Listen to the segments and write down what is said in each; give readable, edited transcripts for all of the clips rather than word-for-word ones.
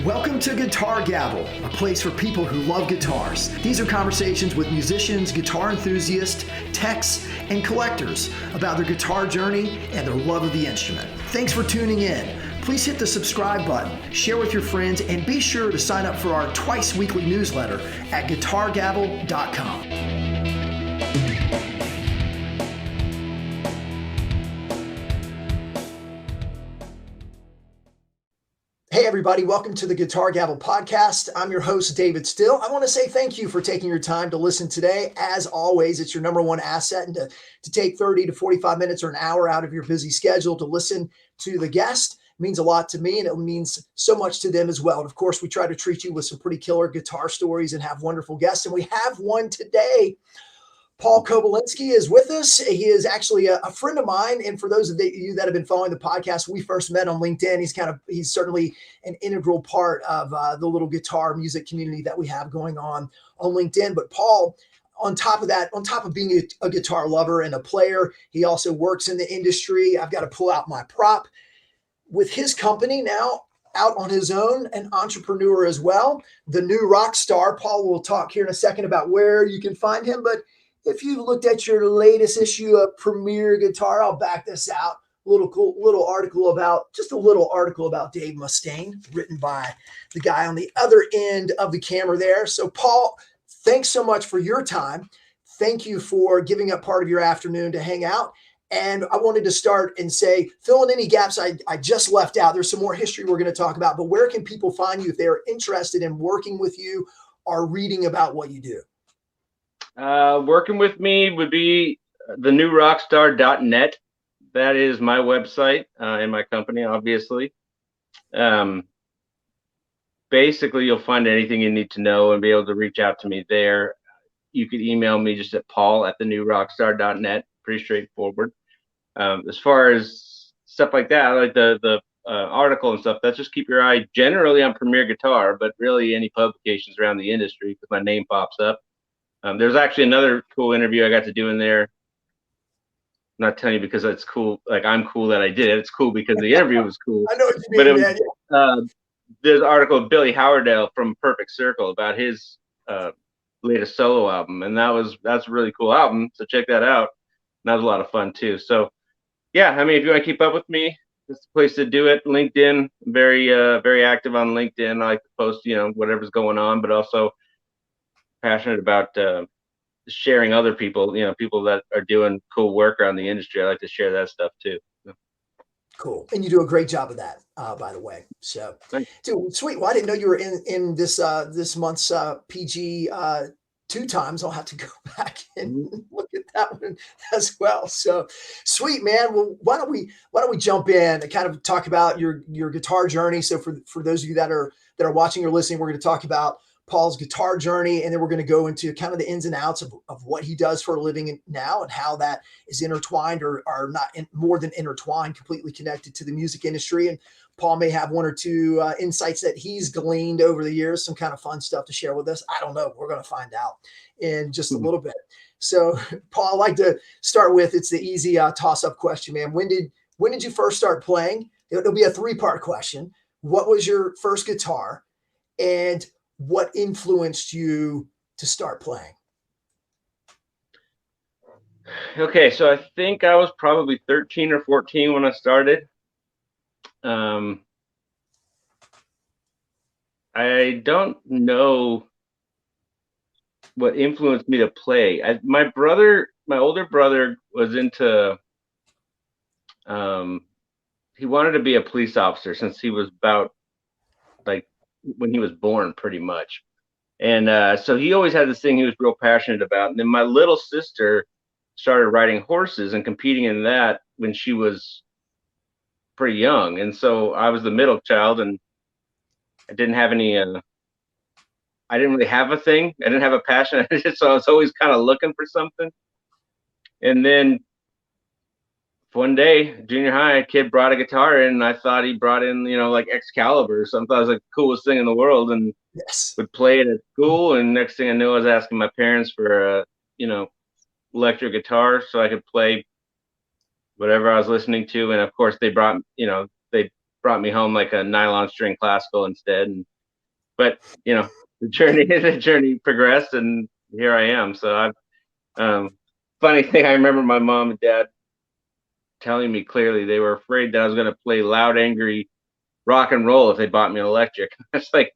Welcome to Guitar Gavel, a place for people who love guitars. These are conversations with musicians, guitar enthusiasts, techs, and collectors about their guitar journey and their love of the instrument. Thanks for tuning in. Please hit the subscribe button, share with your friends, and be sure to sign up for our twice weekly newsletter at guitargavel.com. Hey everybody, welcome to the Guitar Gavel podcast. I'm your host, David Still. I want to say thank you for taking your time to listen today. As always, it's your number one asset, and to take 30 to 45 minutes or an hour out of your busy schedule to listen to the guest means a lot to me, and it means so much to them as well. And of course, we try to treat you with some pretty killer guitar stories and have wonderful guests, and we have one today. Paul Kobylensky is with us. He is actually a friend of mine. And for those of you that have been following the podcast, we first met on LinkedIn. He's certainly an integral part of the little guitar music community that we have going on LinkedIn. But Paul, on top of being a guitar lover and a player, he also works in the industry. I've got to pull out my prop. With his company now out on his own, an entrepreneur as well, the new rock star. Paul will talk here in a second about where you can find him. But if you've looked at your latest issue of Premier Guitar, I'll back this out. A little article about Dave Mustaine, written by the guy on the other end of the camera there. So Paul, thanks so much for your time. Thank you for giving up part of your afternoon to hang out. And I wanted to start and say, fill in any gaps I just left out. There's some more history we're going to talk about, but where can people find you if they're interested in working with you or reading about what you do? Working with me would be thenewrockstar.net. That is my website and my company, obviously. Basically, you'll find anything you need to know and be able to reach out to me there. You could email me just at paul@thenewrockstar.net. Pretty straightforward. As far as stuff like that, like the article and stuff, that's just keep your eye generally on Premier Guitar, but really any publications around the industry because my name pops up. There's actually another cool interview I got to do in there. I'm not telling you because it's cool, like I'm cool that I did it. It's cool because the interview was cool. I know what you mean, man. There's an article of Billy Howerdale from Perfect Circle about his latest solo album, and that's a really cool album. So check that out. And that was a lot of fun too. So yeah, I mean, if you want to keep up with me, it's the place to do it. LinkedIn, very active on LinkedIn. I like to post, whatever's going on, but also passionate about sharing other people, people that are doing cool work around the industry. I like to share that stuff too. Cool. And you do a great job of that, by the way. So, dude, sweet. Well, I didn't know you were in this month's PG 2 times. I'll have to go back and look at that one as well. So sweet, man. Well, why don't we jump in and kind of talk about your guitar journey? So for those of you that are watching or listening, we're going to talk about Paul's guitar journey, and then we're going to go into kind of the ins and outs of what he does for a living now and how that is intertwined or not more than intertwined, completely connected to the music industry. And Paul may have one or two insights that he's gleaned over the years, some kind of fun stuff to share with us. I don't know. We're going to find out in just a little bit. So Paul, I'd like to start with, it's the easy toss-up question, man. When did you first start playing? It'll be a 3-part question. What was your first guitar? And what influenced you to start playing? Okay, so I think I was probably 13 or 14 when I started. I don't know what influenced me to play. My older brother was into, he wanted to be a police officer since he was about like when he was born, pretty much. And so he always had this thing he was real passionate about. And then my little sister started riding horses and competing in that when she was pretty young. And so I was the middle child, and I didn't have any, I didn't really have a thing. I didn't have a passion. So I was always kind of looking for something. And then one day, junior high, a kid brought a guitar in, and I thought he brought in, like Excalibur or something. I thought it was like the coolest thing in the world, and would play it at school. And next thing I knew, I was asking my parents for a, electric guitar so I could play whatever I was listening to. And of course, they brought me home like a nylon string classical instead. And but the journey progressed, and here I am. So funny thing, I remember my mom and dad telling me clearly they were afraid that I was going to play loud, angry rock and roll if they bought me an electric. It's like,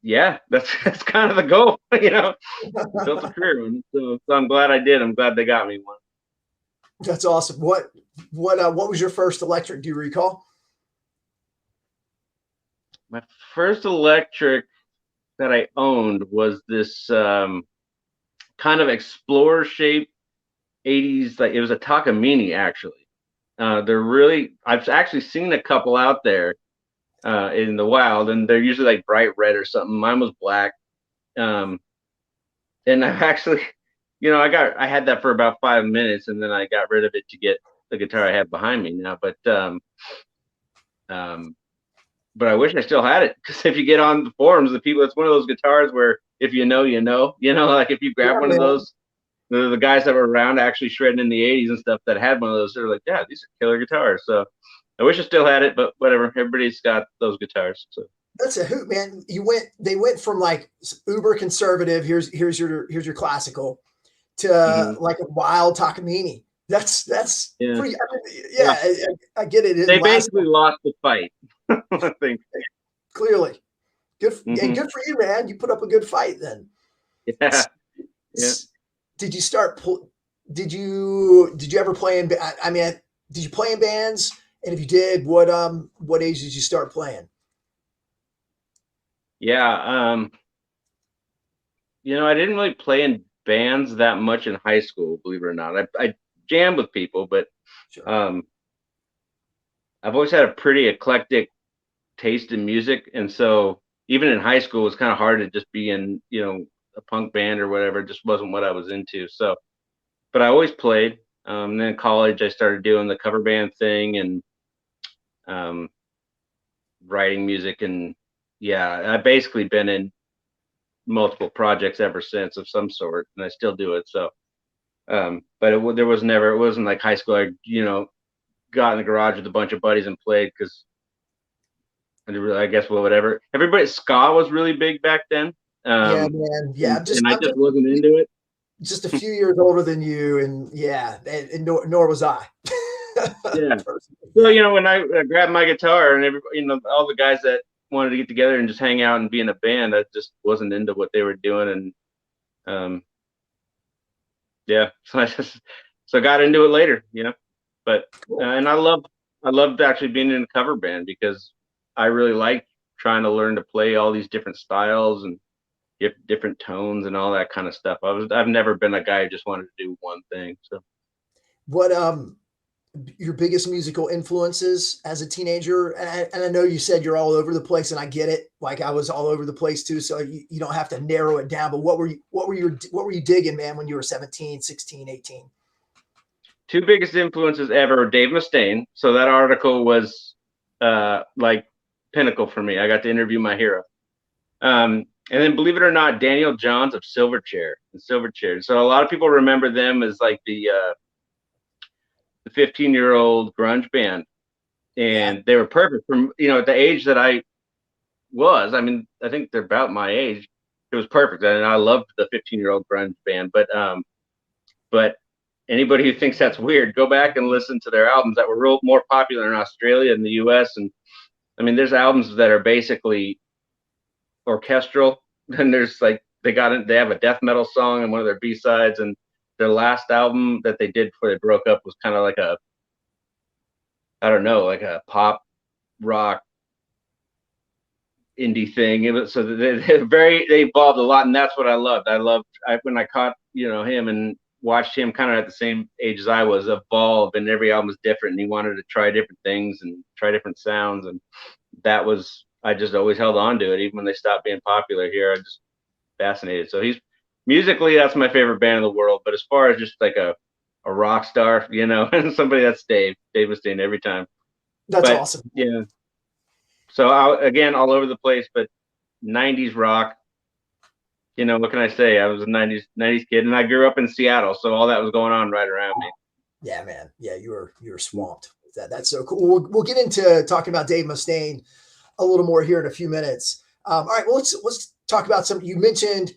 yeah, that's kind of the goal, built a career. And so I'm glad I did. I'm glad they got me one. That's awesome. What was your first electric? Do you recall? My first electric that I owned was this kind of explorer shaped 80s, like it was a Takamine actually. I've actually seen a couple out there in the wild, and they're usually like bright red or something. Mine was black. And I've actually, I had that for about 5 minutes, and then I got rid of it to get the guitar I have behind me now. But I wish I still had it, because if you get on the forums, it's one of those guitars where if like if you grab one of those, the guys that were around actually shredding in the 80s and stuff that had one of those, they're like, yeah, these are killer guitars. So I wish I still had it, but whatever. Everybody's got those guitars. So that's a hoot, man. They went from like uber conservative, here's your classical, to like a wild Takamine. That's pretty. I get it. They basically lost the fight. I think clearly. Good for you, man. You put up a good fight then. Yeah. Did you start? Did you ever play in? I mean, did you play in bands? And if you did, what age did you start playing? Yeah, I didn't really play in bands that much in high school, believe it or not. I jammed with people, but sure. I've always had a pretty eclectic taste in music, and so even in high school, it was kind of hard to just be in, a punk band or whatever. It just wasn't what I was into. So, but I always played. And then in college, I started doing the cover band thing and writing music, and I've basically been in multiple projects ever since of some sort, and I still do it. So, but it wasn't like high school. I got in the garage with a bunch of buddies and played, because I guess whatever. Ska was really big back then. Yeah, man. Yeah, I just wasn't into it. Just a few years older than you, and nor was I. Yeah. So when I grabbed my guitar, and all the guys that wanted to get together and just hang out and be in a band, I just wasn't into what they were doing, and so I got into it later, but cool. And I loved actually being in a cover band, because I really liked trying to learn to play all these different styles and different tones and all that kind of stuff. I've never been a guy who just wanted to do one thing. So what your biggest musical influences as a teenager? And I know you said you're all over the place, and I get it. Like I was all over the place too. So you don't have to narrow it down, but what were you digging, man, when you were 17, 16, 18? Two biggest influences ever, Dave Mustaine. So that article was like pinnacle for me. I got to interview my hero. And then, believe it or not, Daniel Johns of Silverchair. So a lot of people remember them as like the 15-year-old grunge band, and they were perfect from at the age that I was. I mean, I think they're about my age. It was perfect, and I loved the 15-year-old grunge band. But anybody who thinks that's weird, go back and listen to their albums that were more popular in Australia and the U.S. And I mean, there's albums that are basically orchestral, and there's like they have a death metal song in one of their B-sides, and their last album that they did before they broke up was kind of like like a pop rock indie thing. They evolved a lot, and that's what I loved. When I caught him and watched him kind of at the same age as I was evolve, and every album was different, and he wanted to try different things and try different sounds, and I just always held on to it, even when they stopped being popular here. I just fascinated. So musically, that's my favorite band in the world. But as far as just like a rock star, and somebody, that's Dave Mustaine every time. That's awesome. Yeah. So again, all over the place, but 90s rock. What can I say? I was a 90s kid, and I grew up in Seattle, so all that was going on right around me. Yeah, man. Yeah, you were swamped with that. That's so cool. We'll get into talking about Dave Mustaine a little more here in a few minutes. All right, well, let's talk about some. You mentioned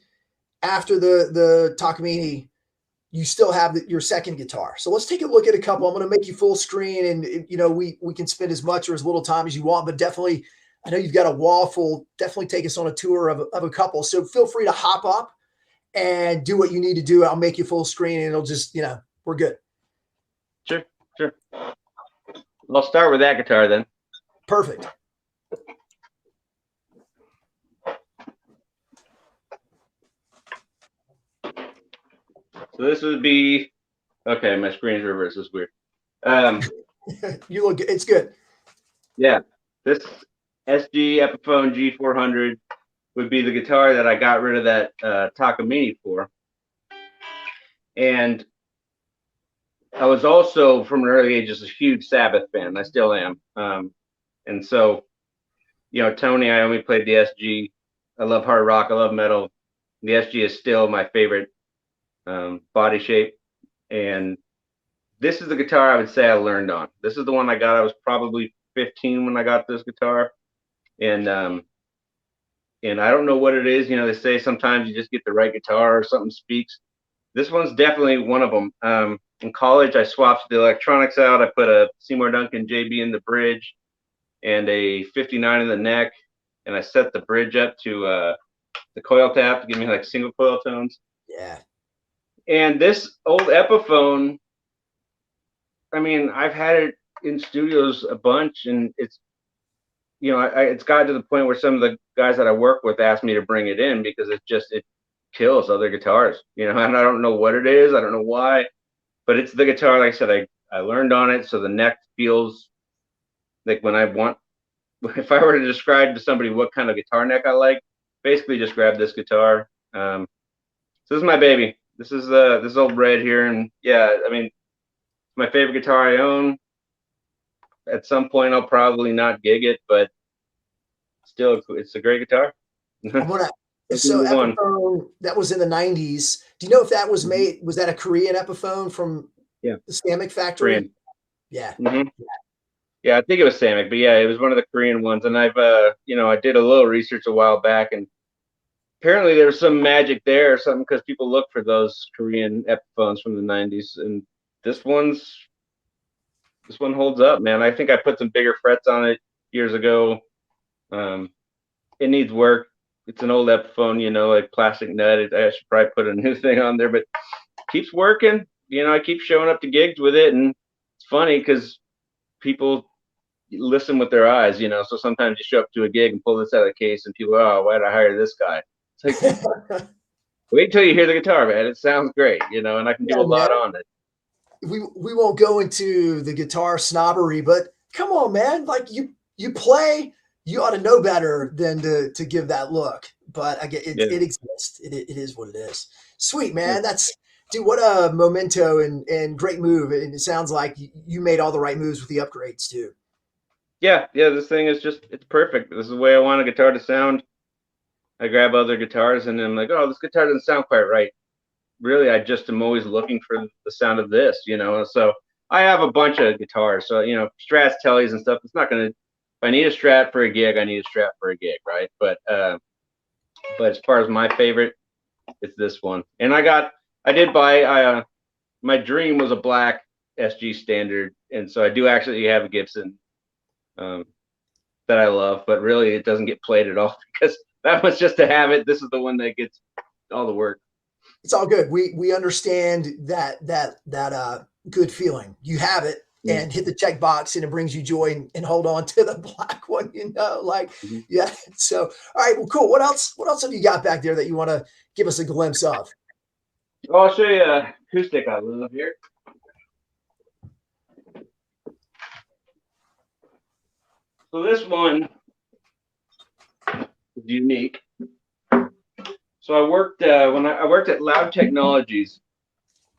after the Takamine, you still have your second guitar. So let's take a look at a couple. I'm going to make you full screen, and we can spend as much or as little time as you want, but definitely, I know you've got a wall full. Definitely take us on a tour of a couple. So feel free to hop up and do what you need to do. I'll make you full screen, and it'll just we're good. Sure. I'll start with that guitar then. Perfect. So this would be, okay, my screen's reversed. It's weird. You look good. It's good. Yeah, this SG Epiphone G400 would be the guitar that I got rid of that Takamine for. And I was also, from an early age, just a huge Sabbath fan. I still am. And so, Tony, I only played the SG. I love hard rock. I love metal. The SG is still my favorite body shape. And this is the guitar I would say I learned on. This is the one I got. I was probably 15 when I got this guitar. And I don't know what it is. They say sometimes you just get the right guitar or something speaks. This one's definitely one of them. In college, I swapped the electronics out. I put a Seymour Duncan JB in the bridge and a 59 in the neck. And I set the bridge up to the coil tap to give me like single coil tones. Yeah. And this old Epiphone, I mean, I've had it in studios a bunch, and it's, it's gotten to the point where some of the guys that I work with ask me to bring it in because it kills other guitars, and I don't know what it is. I don't know why, but it's the guitar. Like I said, I learned on it. So the neck feels like if I were to describe to somebody what kind of guitar neck I like, basically just grab this guitar. So this is my baby. This is this old red here. And yeah, I mean, it's my favorite guitar I own. At some point, I'll probably not gig it, but still, it's a great guitar. So Epiphone, that was in the 90s. Do you know if that was made, was that a Korean Epiphone from the Samick factory? Korean. Yeah. Mm-hmm. Yeah, I think it was Samick, but yeah, it was one of the Korean ones. And I've, I did a little research a while back, and apparently there was some magic there or something because people look for those Korean Epiphones from the 90s. And this one holds up, man. I think I put some bigger frets on it years ago. It needs work. It's an old Epiphone, like plastic nut. I should probably put a new thing on there, but it keeps working. I keep showing up to gigs with it, and it's funny because people listen with their eyes, so sometimes you show up to a gig and pull this out of the case and people, oh, why did I hire this guy? It's like, wait till you hear the guitar, man. It sounds great, and I can do a lot on it. We won't go into the guitar snobbery, but come on, man. Like you play, you ought to know better than to give that look. But I get it, it exists. It is what it is. Sweet, man. Dude, what a memento and great move. And it sounds like you made all the right moves with the upgrades too. Yeah. This thing is it's perfect. This is the way I want a guitar to sound. I grab other guitars and I'm like, oh, this guitar doesn't sound quite right. Really, I just am always looking for the sound of this, So I have a bunch of guitars. So, Strats, Tellys and stuff. It's not going to, if I need a Strat for a gig, I need a Strat for a gig, right? But as far as my favorite, it's this one. And I did buy, my dream was a black SG Standard. And so I do actually have a Gibson that I love, but really it doesn't get played at all because that was just to have it. This is the one that gets all the work. It's all good. We understand that good feeling. You have it and hit the check box and it brings you joy and hold on to the black one, yeah. So, all right, well, cool. What else have you got back there that you want to give us a glimpse of? Well, I'll show you a acoustic I love here. So this one is unique. So I worked when I worked at Loud Technologies.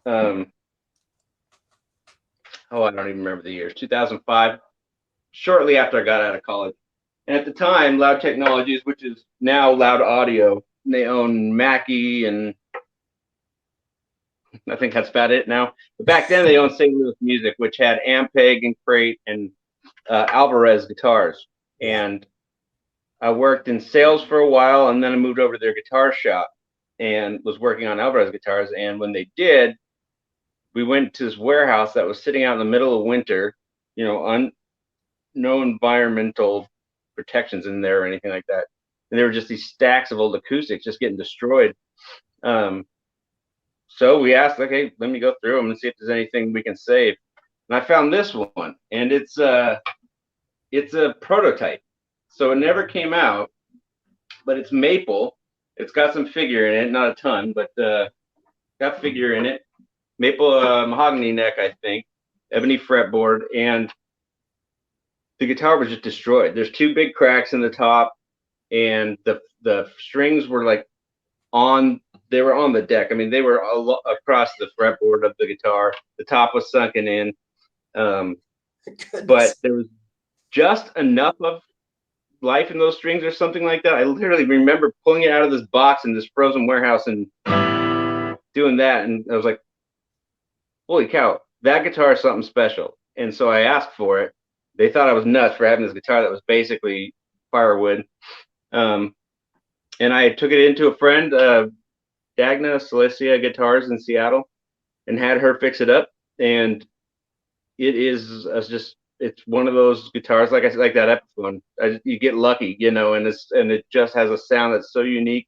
I don't even remember the years. 2005, shortly after I got out of college. And at the time, Loud Technologies, which is now Loud Audio, they own Mackie, and I think that's about it now. But back then, they owned St. Louis Music, which had Ampeg and Crate and Alvarez guitars. And I worked in sales for a while, and then I moved over to their guitar shop and was working on Alvarez guitars. And when they did, we went to this warehouse that was sitting out in the middle of winter, no environmental protections in there or anything like that. And there were just these stacks of old acoustics just getting destroyed. So we asked, okay, let me go through them and see if there's anything we can save. And I found this one, and it's a prototype. So it never came out, but it's maple. It's got some figure in it, not a ton, but got figure in it. Maple mahogany neck, I think, ebony fretboard, and the guitar was just destroyed. There's 2 big cracks in the top, and the strings were like they were on the deck. I mean, they were across the fretboard of the guitar. The top was sunken in, but there was just enough of life in those strings or something like that. I literally remember pulling it out of this box in this frozen warehouse and doing that, and I was like, holy cow, that guitar is something special. And so I asked for it. They thought I was nuts for having this guitar that was basically firewood. And I took it into a friend, Dagna Cilicia Guitars in Seattle, and had her fix it up. And it is it's one of those guitars, like I said, like that Epiphone. You get lucky, and it just has a sound that's so unique.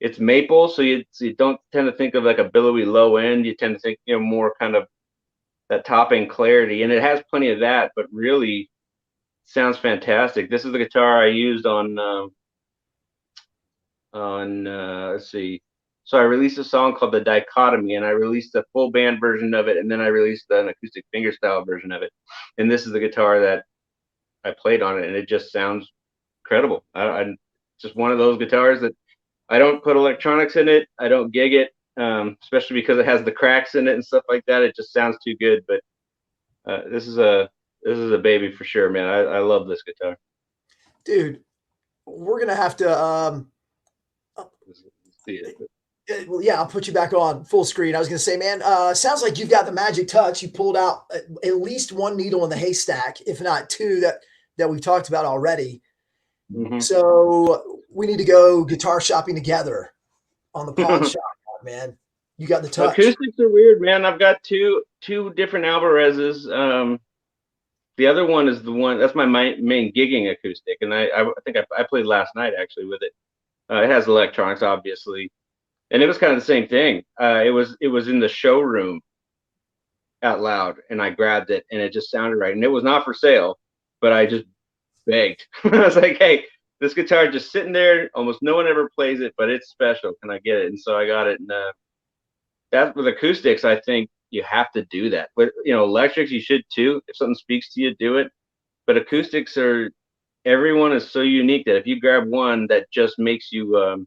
It's maple, so you don't tend to think of like a billowy low end. You tend to think more kind of that top end clarity, and it has plenty of that, but really sounds fantastic. This is the guitar I used on let's see. So I released a song called The Dichotomy, and I released a full band version of it, and then I released an acoustic fingerstyle version of it. And this is the guitar that I played on it, and it just sounds incredible. I just one of those guitars that I don't put electronics in it. I don't gig it, especially because it has the cracks in it and stuff like that. It just sounds too good. But this is a baby for sure, man. I love this guitar, dude. We're gonna have to. See it. Well, yeah, I'll put you back on full screen. I was gonna say, man, sounds like you've got the magic touch. You pulled out at least one needle in the haystack, if not 2 that we've talked about already. Mm-hmm. So we need to go guitar shopping together on the pawn shop, man. You got the touch. Acoustics are weird, man. I've got two different Alvarez's. The other one is the one that's my main gigging acoustic, and I think I played last night actually with it. It has electronics, obviously, and it was kind of the same thing. It was in the showroom out loud, and I grabbed it, and it just sounded right. And it was not for sale, but I just begged. I was like, hey, this guitar just sitting there. Almost no one ever plays it, but it's special. Can I get it? And so I got it. And that with acoustics, I think you have to do that. But electrics, you should too. If something speaks to you, do it. But acoustics everyone is so unique that if you grab one that just makes you,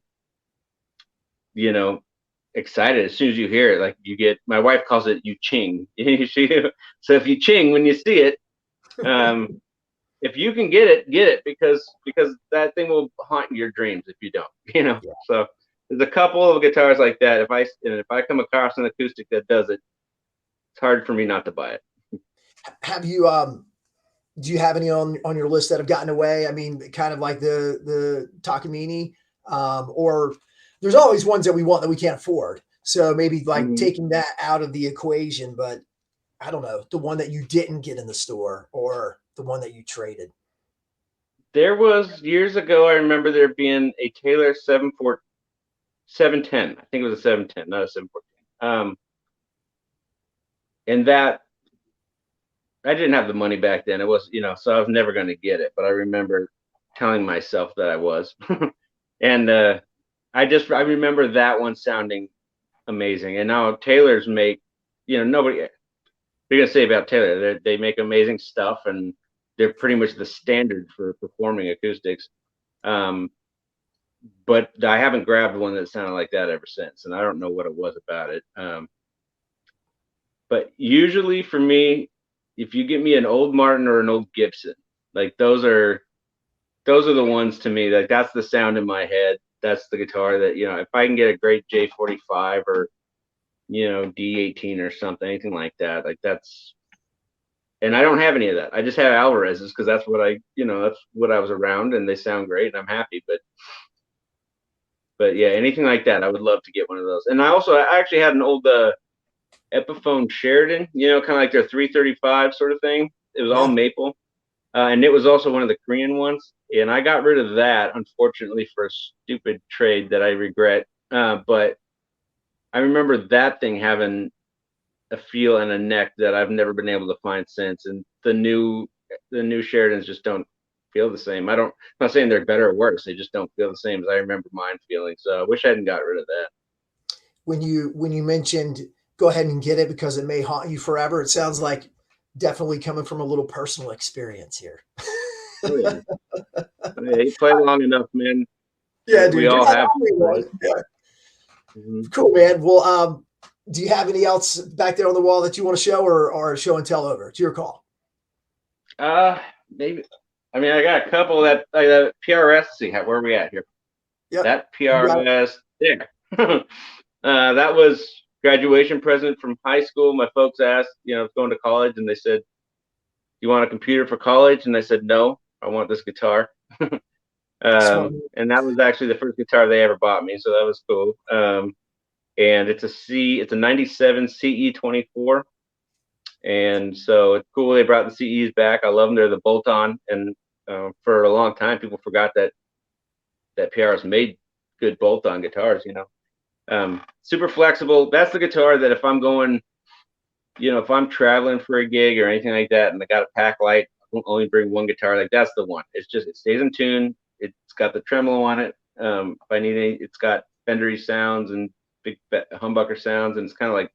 excited as soon as you hear it, like my wife calls it you ching. So if you ching when you see it, if you can get it because that thing will haunt your dreams if you don't, Yeah. So there's a couple of guitars like that. If I come across an acoustic that does it, it's hard for me not to buy it. Have you do you have any on your list that have gotten away? I mean, kind of like the Takamine, or there's always ones that we want that we can't afford. So maybe like taking that out of the equation, but I don't know, the one that you didn't get in the store or the one that you traded. There was years ago, I remember there being a Taylor 710. I think it was a 710, not a 714. And that I didn't have the money back then. It was, so I was never going to get it. But I remember telling myself that I was. And I remember that one sounding amazing. And now Taylor's make, nobody, what are you going to say about Taylor? They make amazing stuff, and they're pretty much the standard for performing acoustics. But I haven't grabbed one that sounded like that ever since. And I don't know what it was about it. But usually for me, if you get me an old Martin or an old Gibson, like those are the ones to me. Like that's the sound in my head. That's the guitar that, if I can get a great J45 or, D18 or something, anything like that, like that's And I don't have any of that. I just have Alvarez's because that's what that's what I was around, and they sound great, and I'm happy. But yeah, anything like that, I would love to get one of those. And I actually had an old Epiphone Sheridan, kind of like their 335 sort of thing. It was all Yeah. maple, and it was also one of the Korean ones. And I got rid of that, unfortunately, for a stupid trade that I regret. But I remember that thing having a feel and a neck that I've never been able to find since. And the new Sheridans just don't feel the same. I'm not saying they're better or worse. They just don't feel the same as I remember mine feeling. So I wish I hadn't got rid of that. When you mentioned go ahead and get it because it may haunt you forever, it sounds like definitely coming from a little personal experience here. Oh yeah, you play long enough, man. Yeah, We dude. You're all not have. the only Right? one. Yeah. Mm-hmm. Cool, man. Well, do you have any else back there on the wall that you want to show or show and tell over? It's your call. Maybe. I mean, I got a couple that PRS. See, where are we at here? Yep. That PRS there. That was graduation present from high school. My folks asked, going to college, and they said, "You want a computer for college?" And I said, "No, I want this guitar." And that was actually the first guitar they ever bought me, so that was cool. And it's a 97 CE24. And so it's cool they brought the CEs back. I love them. They're the bolt-on, and for a long time, people forgot that PRS made good bolt-on guitars. Super flexible. That's the guitar that if I'm going, if I'm traveling for a gig or anything like that, and I got a pack light, I only bring one guitar. Like that's the one. It stays in tune. It's got the tremolo on it. If I need any, it's got Fendery sounds and big humbucker sounds, and it's kind of like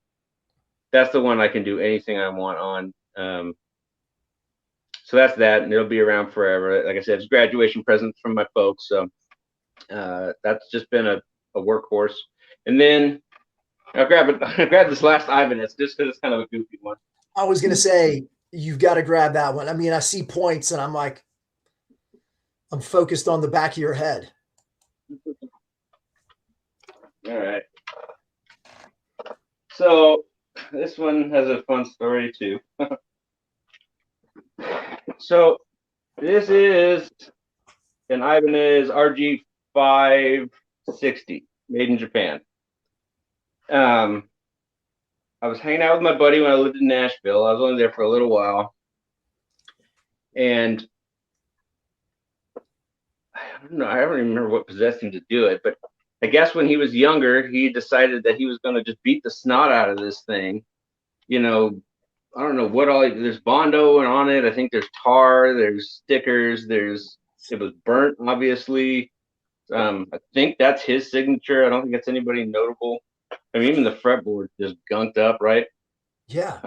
that's the one I can do anything I want on. So that's that, and it'll be around forever. Like I said, it's a graduation present from my folks. So that's just been a workhorse. And then I'll grab this last Ibanez just because it's kind of a goofy one. I was gonna say you've got to grab that one. I mean, I see points and I'm like, I'm focused on the back of your head. All right. So this one has a fun story too. So this is an Ibanez RG-560 made in Japan. I was hanging out with my buddy when I lived in Nashville. I was only there for a little while. And I don't know, I don't even remember what possessed him to do it, but I guess when he was younger, he decided that he was going to just beat the snot out of this thing. I don't know what all, there's Bondo on it. I think there's tar, there's stickers, it was burnt, obviously. I think that's his signature. I don't think it's anybody notable. I mean, even the fretboard just gunked up, right? Yeah.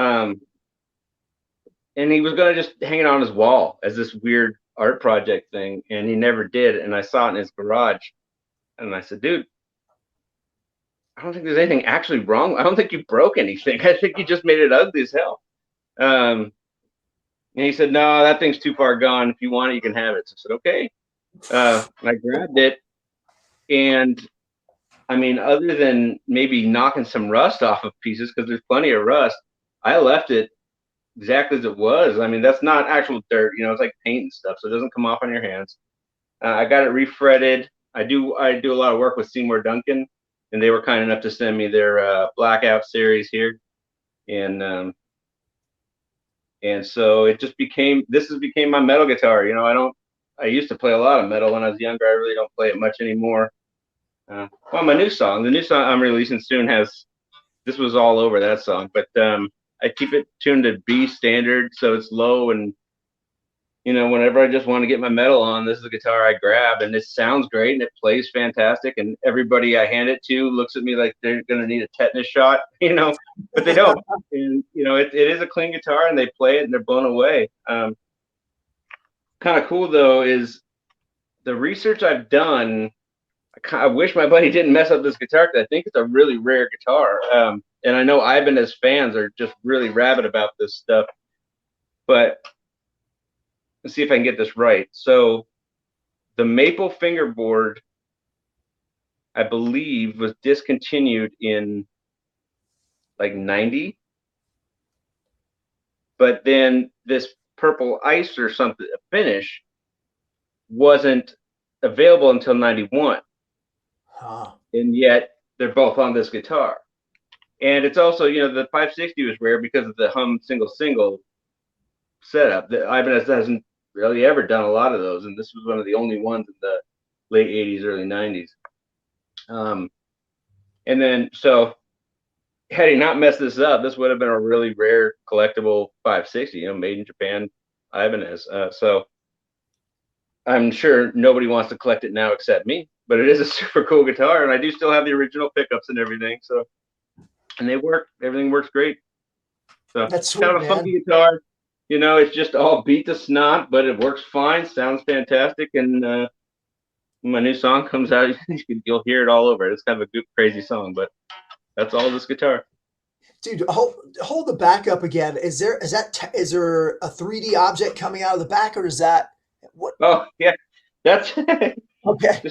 And he was going to just hang it on his wall as this weird art project thing, and he never did. And I saw it in his garage, and I said, dude, I don't think there's anything actually wrong. I don't think you broke anything. I think you just made it ugly as hell. And he said, no, that thing's too far gone. If you want it, you can have it. So I said, okay. And I grabbed it, and I mean, other than maybe knocking some rust off of pieces, because there's plenty of rust, I left it exactly as it was. I mean, that's not actual dirt, it's like paint and stuff, so it doesn't come off on your hands. I got it refretted. I do a lot of work with Seymour Duncan, and they were kind enough to send me their Blackout series here, and so this became my metal guitar. I used to play a lot of metal when I was younger. I really don't play it much anymore. Well, the new song I'm releasing soon this was all over that song, but I keep it tuned to B standard, so it's low, and whenever I just want to get my metal on, this is the guitar I grab, and it sounds great and it plays fantastic, and everybody I hand it to looks at me like they're gonna need a tetanus shot, but they don't. And it is a clean guitar, and they play it and they're blown away. Kind of cool though is the research I've done. I wish my buddy didn't mess up this guitar because I think it's a really rare guitar. And I know Ibanez fans are just really rabid about this stuff. But let's see if I can get this right. So the maple fingerboard, I believe, was discontinued in like 90. But then this purple ice or something finish wasn't available until 91. And yet they're both on this guitar. And it's also, you know, the 560 was rare because of the hum single setup. The Ibanez hasn't really ever done a lot of those, and this was one of the only ones in the late 80s, early 90s. And then, so had he not messed this up, this would have been a really rare collectible 560, you know, made in Japan, Ibanez. So I'm sure nobody wants to collect it now except me, but it is a super cool guitar, and I do still have the original pickups and everything. So, and they work, everything works great. So That's sweet, kind of a funky guitar, you know, it's just all beat to snot, but it works fine, sounds fantastic. And when my new song comes out, you'll hear it all over. It's kind of a crazy song, but that's all this guitar. Dude, hold the back up again. Is there a 3D object coming out of the back, or is that what? Oh yeah, that's okay.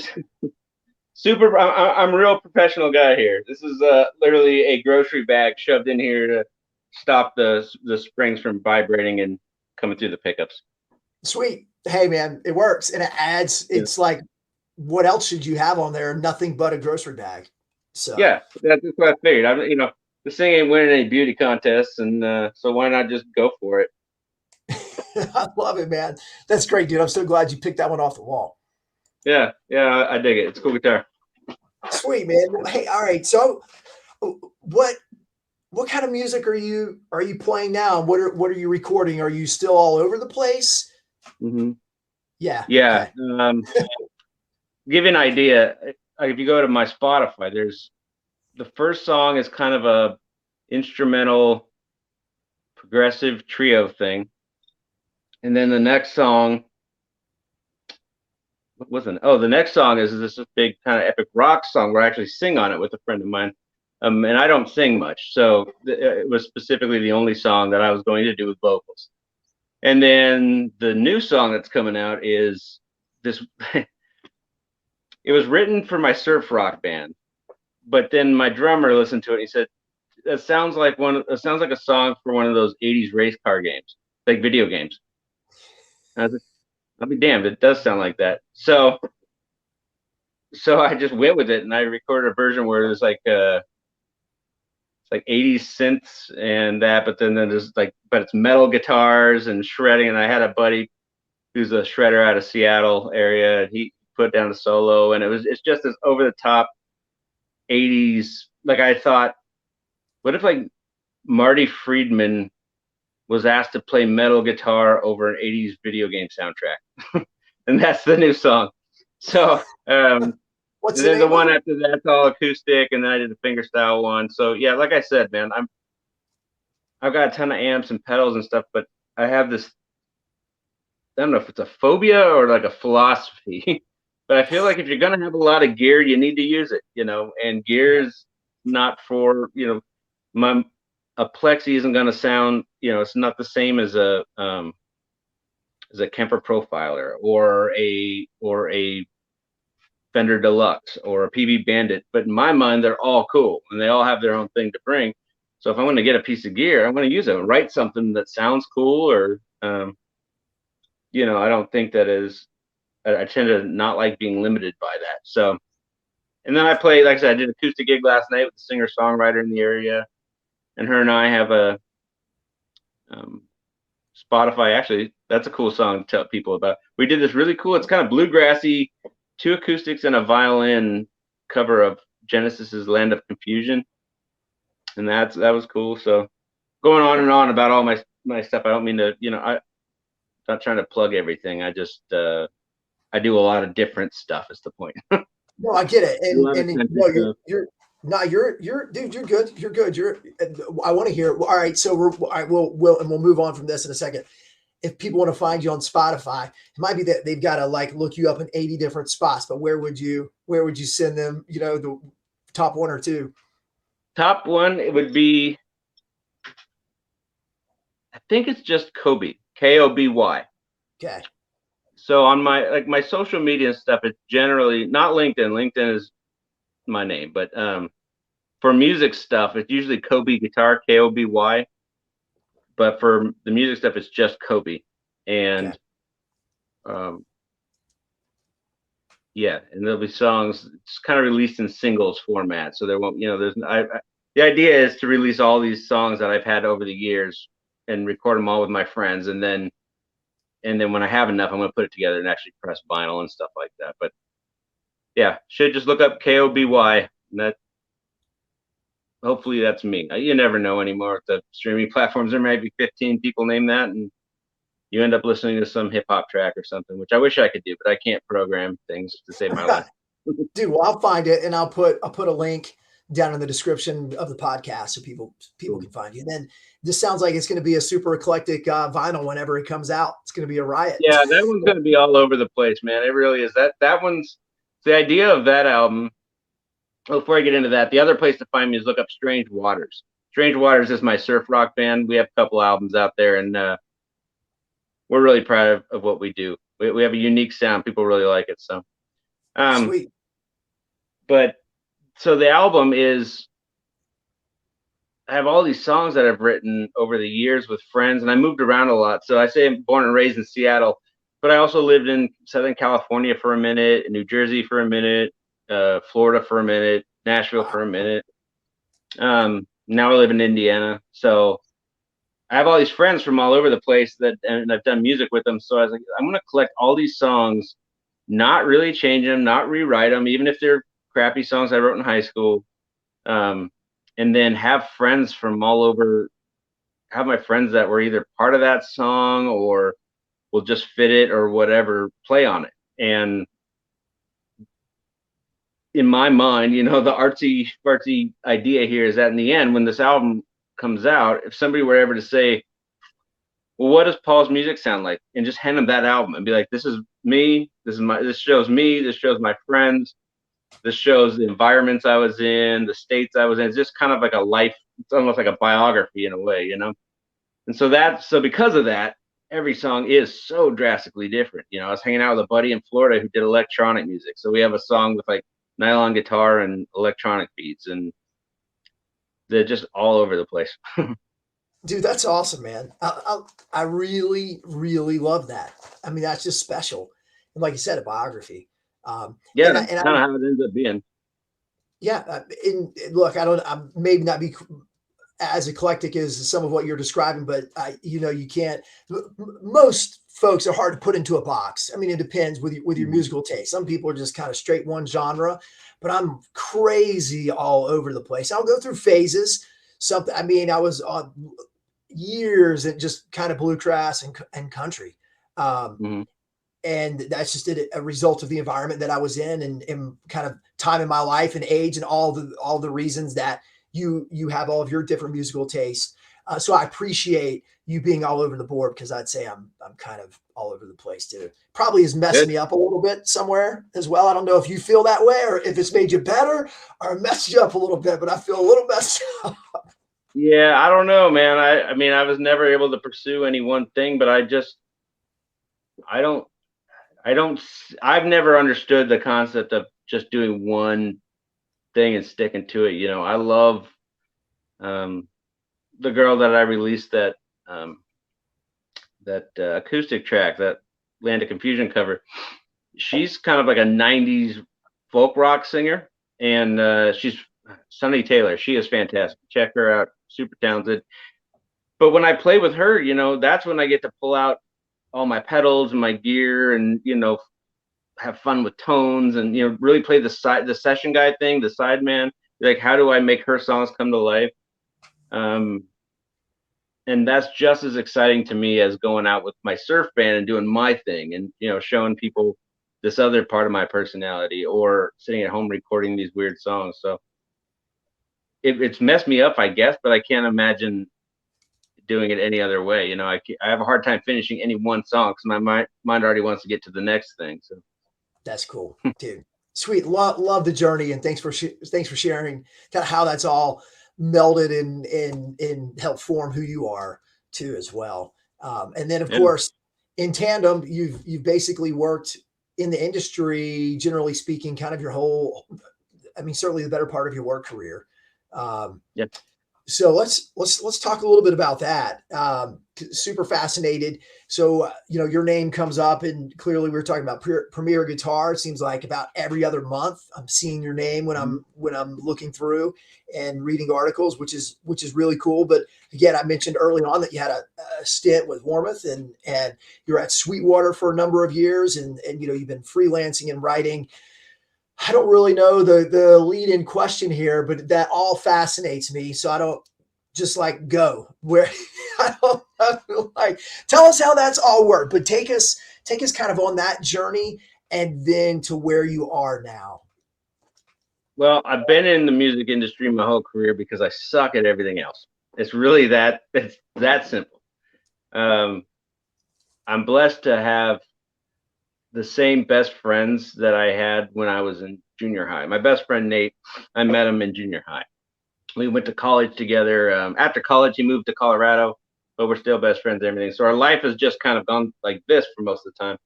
Super. I'm a real professional guy here. This is literally a grocery bag shoved in here to stop the springs from vibrating and coming through the pickups. Sweet. Hey man, it works, and it adds. Yeah. It's like, what else should you have on there? Nothing but a grocery bag. So yeah, that's what I figured. You know, this thing ain't winning any beauty contests, and so why not just go for it? I love it, man. That's great, dude. I'm so glad you picked that one off the wall. Yeah, I dig it. It's a cool guitar. Sweet, man. Hey, all right. So, what kind of music are you playing now? What are you recording? Are you still all over the place? Mm-hmm. Yeah. Yeah. Okay. Give you an idea. If you go to my Spotify, there's the first song is kind of a instrumental progressive trio thing, and then the next song, what was it? Oh, the next song is this big kind of epic rock song where I actually sing on it with a friend of mine, and I don't sing much, so it was specifically the only song that I was going to do with vocals. And then the new song that's coming out is this. It was written for my surf rock band, but then my drummer listened to it and he said, it sounds like a song for one of those 80s race car games, like video games. And I was like, I'll be damned, it does sound like that. So I just went with it, and I recorded a version where it's like 80s synths and that, but then there's but it's metal guitars and shredding. And I had a buddy who's a shredder out of Seattle area, and he put down a solo, and it's just this over the top 80s. Like, I thought, what if like Marty Friedman was asked to play metal guitar over an 80s video game soundtrack? And that's the new song. So what's then the one after that's all acoustic, and then I did the fingerstyle one. So yeah, like I said, man, I've got a ton of amps and pedals and stuff, but I have this, I don't know if it's a phobia or like a philosophy, but I feel like if you're going to have a lot of gear, you need to use it, you know, and gear is not for, you know, a plexi isn't going to sound, you know, it's not the same as a Kemper Profiler or a Fender Deluxe or a PB Bandit. But in my mind, they're all cool and they all have their own thing to bring. So if I'm going to get a piece of gear, I'm going to use it and write something that sounds cool, or, you know, I don't think that is, I tend to not like being limited by that. So, and then I play, like I said, I did an acoustic gig last night with a singer-songwriter in the area, and her and I have a Spotify. Actually, that's a cool song to tell people about. We did this really cool, it's kind of bluegrassy, 2 acoustics and a violin cover of Genesis's Land of Confusion. And that was cool. So going on and on about all my stuff. I don't mean to, you know, I'm not trying to plug everything. I just, I do a lot of different stuff is the point. No, I get it. And no, you're dude, you're good. You're good. I want to hear. All right. So we'll move on from this in a second. If people want to find you on Spotify, it might be that they've got to like look you up in 80 different spots, but where would you send them? You know, the top 1 or 2. Top 1, it would be, I think it's just Koby, Koby. Okay. So on my social media stuff, it's generally not LinkedIn. LinkedIn is my name, but for music stuff, it's usually Koby Guitar, Koby. but for the music stuff, it's just Kobe. Okay. And yeah, and there'll be songs just kind of released in singles format. So there won't, the idea is to release all these songs that I've had over the years and record them all with my friends, and then when I have enough, I'm going to put it together and actually press vinyl and stuff like that. But yeah, should just look up KOBY, and that hopefully that's me. You never know anymore with the streaming platforms. There might be 15 people named that, and you end up listening to some hip hop track or something, which I wish I could do, but I can't program things to save my life. Dude, well, I'll find it, and I'll put a link down in the description of the podcast so people can find you. And then this sounds like it's going to be a super eclectic vinyl whenever it comes out. It's going to be a riot. Yeah, that one's going to be all over the place, man. It really is. That one's the idea of that album. Before I get into that, the other place to find me is look up Strange Waters. Strange Waters is my surf rock band. We have a couple albums out there, and we're really proud of what we do. We have a unique sound. People really like it. So, Sweet. But so the album is, I have all these songs that I've written over the years with friends, and I moved around a lot. So I say I'm born and raised in Seattle, but I also lived in Southern California for a minute, in New Jersey for a minute, Florida for a minute, Nashville for a minute. Now I live in Indiana. So I have all these friends from all over the place and I've done music with them. So I was like, I'm going to collect all these songs, not really change them, not rewrite them, even if they're crappy songs I wrote in high school. And then have friends from all over, have my friends that were either part of that song or will just fit it or whatever, play on it. And in my mind, the artsy fartsy idea here is that in the end, when this album comes out, if somebody were ever to say, well, what does Paul's music sound like? And just hand them that album and be like, this is me. This shows me. This shows my friends. This shows the environments I was in, the states I was in. It's just kind of like a life. It's almost like a biography in a way, And so because of that, every song is so drastically different. I was hanging out with a buddy in Florida who did electronic music. So we have a song with like nylon guitar and electronic beats, and they're just all over the place. Dude, that's awesome, man. I really, really love that. I mean, that's just special. And like you said, a biography. Yeah, that's kind of how it ends up being. Yeah. Look, I maybe not be as eclectic as some of what you're describing, but you can't, most folks are hard to put into a box. I mean, it depends with your musical taste. Some people are just kind of straight one genre, but I'm crazy all over the place. I'll go through phases. I was on years and just kind of bluegrass and country. And that's just a result of the environment that I was in and kind of time in my life and age and all the reasons that you have all of your different musical tastes. So I appreciate you being all over the board, because I'd say I'm kind of all over the place too. Probably has messed me up a little bit somewhere as well. I don't know if you feel that way or if it's made you better or messed you up a little bit, but I feel a little messed up. Yeah, I don't know, man. I mean, I was never able to pursue any one thing, but I've never understood the concept of just doing one thing and sticking to it. I love the girl that I released that acoustic track, that Land of Confusion cover. She's kind of like a 90s folk rock singer, and she's Sunny Taylor. She is fantastic. Check her out. Super talented. But when I play with her, that's when I get to pull out all my pedals and my gear and, have fun with tones and, really play the session guy thing, the side man. Like, how do I make her songs come to life? And that's just as exciting to me as going out with my surf band and doing my thing and, showing people this other part of my personality, or sitting at home recording these weird songs. So it's messed me up, I guess, but I can't imagine doing it any other way. I have a hard time finishing any one song because my mind already wants to get to the next thing. So that's cool, dude. Sweet. Love the journey. And thanks for sharing kind of how that's all melded and helped form who you are too, as well. And then of course, in tandem, you've basically worked in the industry, generally speaking, kind of your whole, certainly the better part of your work career. So let's talk a little bit about that. Super fascinated. So your name comes up, and clearly we're talking about Premier Guitar. It seems like about every other month I'm seeing your name when I'm looking through and reading articles, which is really cool. But again, I mentioned early on that you had a stint with Warmouth, and you're at Sweetwater for a number of years, and you've been freelancing and writing. I don't really know the lead in question here, but that all fascinates me. So I don't just like go where I don't like tell us how that's all worked, but take us kind of on that journey and then to where you are now. Well, I've been in the music industry my whole career because I suck at everything else. It's that simple. Um, I'm blessed to have the same best friends that I had when I was in junior high. My best friend Nate, I met him in junior high. We went to college together. After college, he moved to Colorado, but we're still best friends and everything. So our life has just kind of gone like this for most of the time.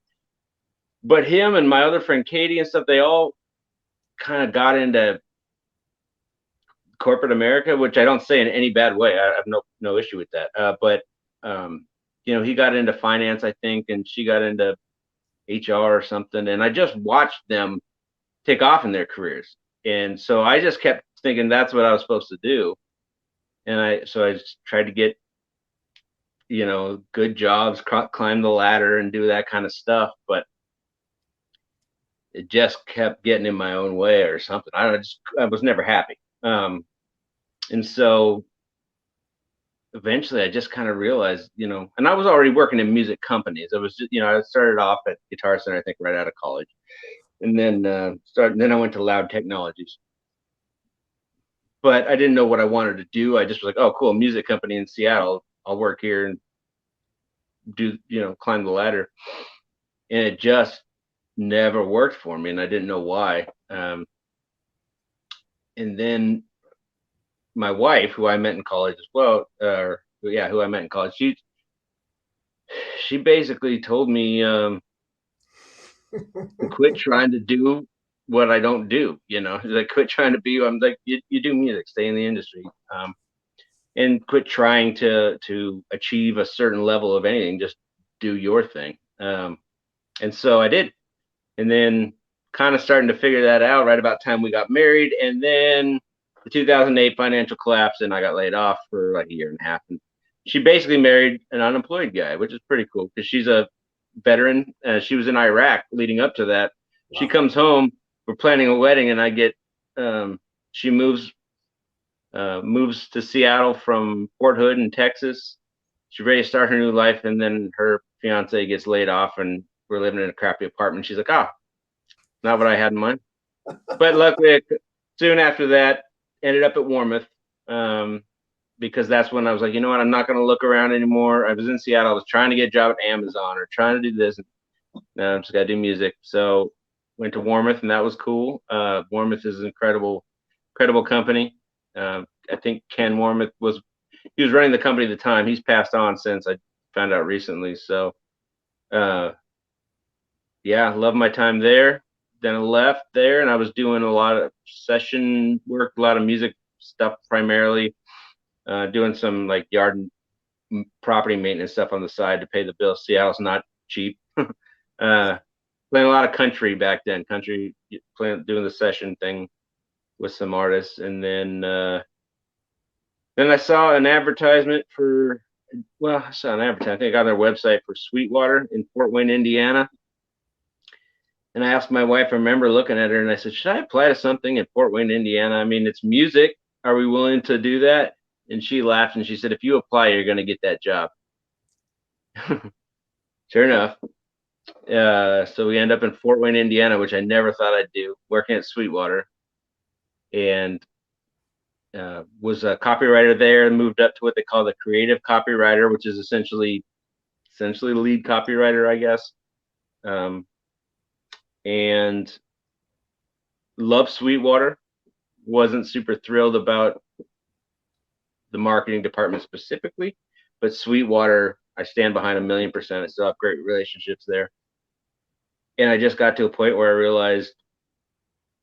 But him and my other friend Katie and stuff, they all kind of got into corporate America, which I don't say in any bad way. I have no issue with that. But he got into finance, I think, and she got into HR or something. And I just watched them take off in their careers. And so I just kept thinking that's what I was supposed to do. And I just tried to get, good jobs, climb the ladder and do that kind of stuff. But it just kept getting in my own way or something. I was never happy. And so eventually I just kind of realized, and I was already working in music companies. I was just, I started off at Guitar Center, I think right out of college. And then then I went to Loud Technologies. But I didn't know what I wanted to do. I just was like, oh, cool, music company in Seattle. I'll work here and do, climb the ladder. And it just never worked for me, and I didn't know why. And then my wife, who I met in college as well, who I met in college, she basically told me quit trying to do what I don't do. She's like, quit trying to be. I'm like, you do music, stay in the industry, and quit trying to achieve a certain level of anything. Just do your thing. And so I did, and then kind of starting to figure that out right about the time we got married, and then the 2008 financial collapse, and I got laid off for like a year and a half. And she basically married an unemployed guy, which is pretty cool because she's a veteran. She was in Iraq leading up to that. Wow. She comes home, we're planning a wedding, and I get she moves to Seattle from Fort Hood in Texas. She's ready to start her new life, and then her fiance gets laid off, and we're living in a crappy apartment. She's like, not what I had in mind. But luckily, soon after that, ended up at Warmouth, because that's when I was like, you know what, I'm not going to look around anymore. I was in Seattle. I was trying to get a job at Amazon or trying to do this. No, I'm just got to do music. So went to Warmouth, and that was cool. Warmouth is an incredible company. I think Ken Warmouth he was running the company at the time. He's passed on since, I found out recently. So, yeah, love my time there. Then I left there, and I was doing a lot of session work, a lot of music stuff primarily, doing some like yard and property maintenance stuff on the side to pay the bills. Seattle's not cheap. Playing a lot of country back then, doing the session thing with some artists. And then I saw an advertisement I saw an advertisement, I think, on their website for Sweetwater in Fort Wayne, Indiana. And I asked my wife, I remember looking at her, and I said, should I apply to something in Fort Wayne, Indiana? I mean, it's music. Are we willing to do that? And she laughed, and she said, if you apply, you're going to get that job. Sure enough. So we end up in Fort Wayne, Indiana, which I never thought I'd do, working at Sweetwater. And was a copywriter there, and moved up to what they call the creative copywriter, which is essentially the lead copywriter, I guess. And loved Sweetwater. Wasn't super thrilled about the marketing department specifically, but Sweetwater, I stand behind 1,000,000%. I still have great relationships there. And I just got to a point where I realized,